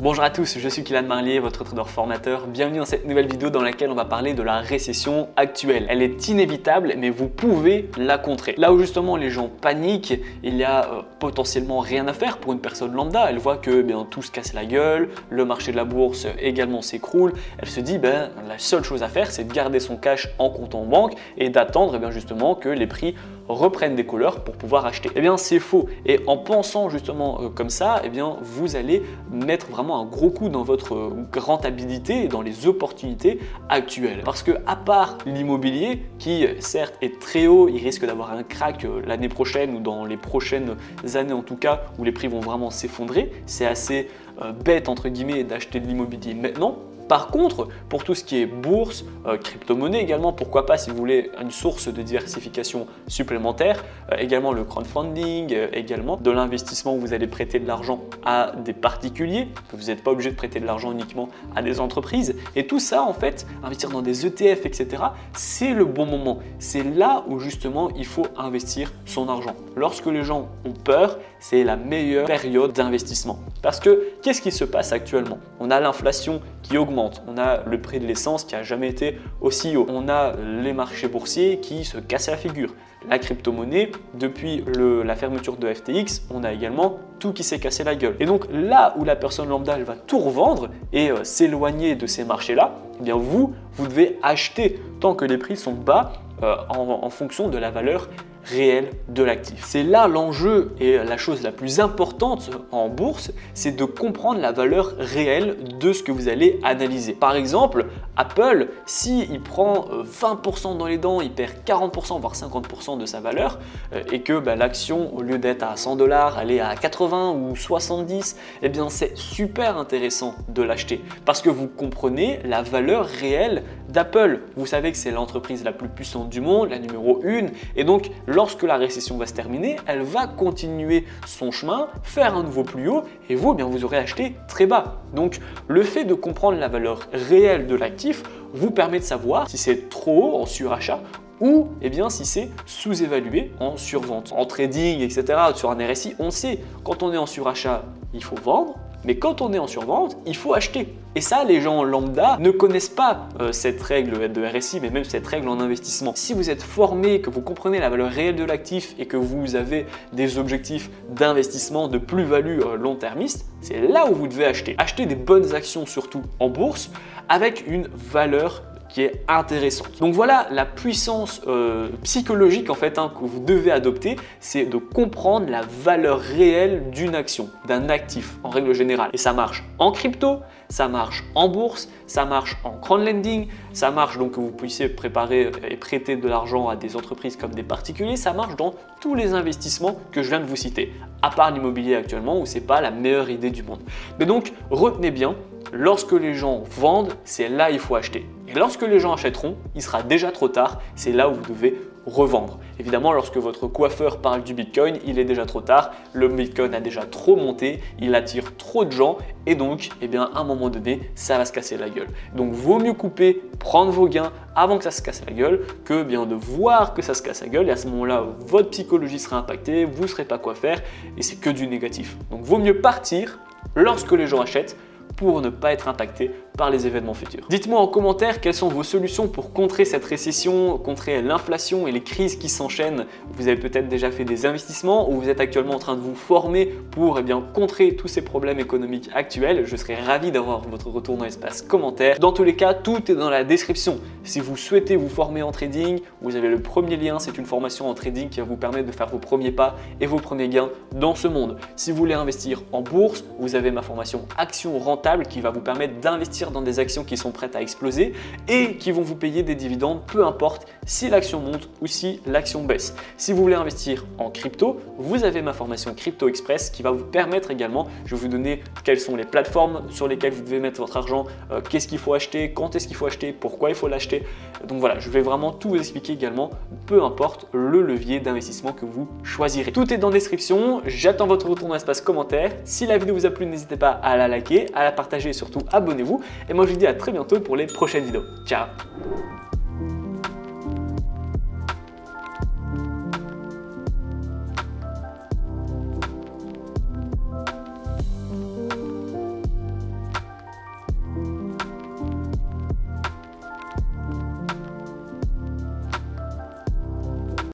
Bonjour à tous, je suis Kylian Marlier, votre trader formateur. Bienvenue dans cette nouvelle vidéo dans laquelle on va parler de la récession actuelle. Elle est inévitable, mais vous pouvez la contrer. Là où justement les gens paniquent, il y a potentiellement rien à faire pour une personne lambda. Elle voit que tout se casse la gueule, le marché de la bourse également s'écroule. Elle se dit la seule chose à faire, c'est de garder son cash en compte en banque et d'attendre justement que les prix reprennent des couleurs pour pouvoir acheter. C'est faux. Et en pensant justement comme ça, vous allez mettre vraiment un gros coup dans votre rentabilité et dans les opportunités actuelles. Parce que à part l'immobilier, qui certes est très haut, il risque d'avoir un crack l'année prochaine ou dans les prochaines années en tout cas, où les prix vont vraiment s'effondrer. C'est assez bête entre guillemets d'acheter de l'immobilier maintenant. Par contre, pour tout ce qui est bourse, crypto-monnaie également, pourquoi pas si vous voulez une source de diversification supplémentaire, également le crowdfunding, également de l'investissement où vous allez prêter de l'argent à des particuliers, que vous n'êtes pas obligé de prêter de l'argent uniquement à des entreprises. Et tout ça en fait, investir dans des ETF, etc., c'est le bon moment. C'est là où justement il faut investir son argent. Lorsque les gens ont peur, c'est la meilleure période d'investissement. Parce que qu'est-ce qui se passe actuellement? On a l'inflation qui augmente, on a le prix de l'essence qui n'a jamais été aussi haut, on a les marchés boursiers qui se cassent la figure, la crypto-monnaie, depuis la fermeture de FTX, on a également tout qui s'est cassé la gueule. Et donc là où la personne lambda elle va tout revendre et s'éloigner de ces marchés-là, vous devez acheter tant que les prix sont bas en fonction de la valeur réel de l'actif. C'est là l'enjeu et la chose la plus importante en bourse, c'est de comprendre la valeur réelle de ce que vous allez analyser. Par exemple, Apple, s'il prend 20% dans les dents, il perd 40% voire 50% de sa valeur et que l'action, au lieu d'être à 100$, elle est à 80 ou 70, c'est super intéressant de l'acheter parce que vous comprenez la valeur réelle d'Apple. Vous savez que c'est l'entreprise la plus puissante du monde, la numéro 1, et donc lorsque la récession va se terminer, elle va continuer son chemin, faire un nouveau plus haut et vous, vous aurez acheté très bas. Donc le fait de comprendre la valeur réelle de l'actif vous permet de savoir si c'est trop haut en surachat ou si c'est sous-évalué en survente. En trading, etc., sur un RSI, on sait, quand on est en surachat, il faut vendre, mais quand on est en survente, il faut acheter. Et ça, les gens lambda ne connaissent pas cette règle de RSI, mais même cette règle en investissement. Si vous êtes formé, que vous comprenez la valeur réelle de l'actif et que vous avez des objectifs d'investissement, de plus-value long-termiste, c'est là où vous devez acheter. Acheter des bonnes actions, surtout en bourse, avec une valeur qui est intéressante. Donc voilà la puissance psychologique en fait que vous devez adopter, c'est de comprendre la valeur réelle d'une action, d'un actif en règle générale. Et ça marche en crypto, ça marche en bourse, ça marche en crowdlending, ça marche donc que vous puissiez préparer et prêter de l'argent à des entreprises comme des particuliers, ça marche dans tous les investissements que je viens de vous citer, à part l'immobilier actuellement où c'est pas la meilleure idée du monde. Mais donc retenez bien, lorsque les gens vendent, c'est là il faut acheter. Et lorsque les gens achèteront, il sera déjà trop tard, c'est là où vous devez revendre. Évidemment, lorsque votre coiffeur parle du Bitcoin, il est déjà trop tard, le Bitcoin a déjà trop monté, il attire trop de gens et donc, à un moment donné, ça va se casser la gueule. Donc, vaut mieux couper, prendre vos gains avant que ça se casse la gueule que de voir que ça se casse la gueule et à ce moment-là, votre psychologie sera impactée, vous ne saurez pas quoi faire et c'est que du négatif. Donc, vaut mieux partir lorsque les gens achètent pour ne pas être impacté par les événements futurs. Dites-moi en commentaire quelles sont vos solutions pour contrer cette récession, contrer l'inflation et les crises qui s'enchaînent. Vous avez peut-être déjà fait des investissements ou vous êtes actuellement en train de vous former pour contrer tous ces problèmes économiques actuels. Je serais ravi d'avoir votre retour dans l'espace commentaire. Dans tous les cas, tout est dans la description. Si vous souhaitez vous former en trading, vous avez le premier lien, c'est une formation en trading qui va vous permettre de faire vos premiers pas et vos premiers gains dans ce monde. Si vous voulez investir en bourse, vous avez ma formation Action Rentable qui va vous permettre d'investir dans des actions qui sont prêtes à exploser et qui vont vous payer des dividendes, peu importe si l'action monte ou si l'action baisse. Si vous voulez investir en crypto, vous avez ma formation Crypto Express qui va vous permettre également, je vais vous donner quelles sont les plateformes sur lesquelles vous devez mettre votre argent, qu'est-ce qu'il faut acheter, quand est-ce qu'il faut acheter, pourquoi il faut l'acheter. Donc voilà, je vais vraiment tout vous expliquer également, peu importe le levier d'investissement que vous choisirez. Tout est dans la description, j'attends votre retour dans l'espace commentaire. Si la vidéo vous a plu, n'hésitez pas à la liker, à la partager et surtout abonnez-vous. Et moi je vous dis à très bientôt pour les prochaines vidéos. Ciao!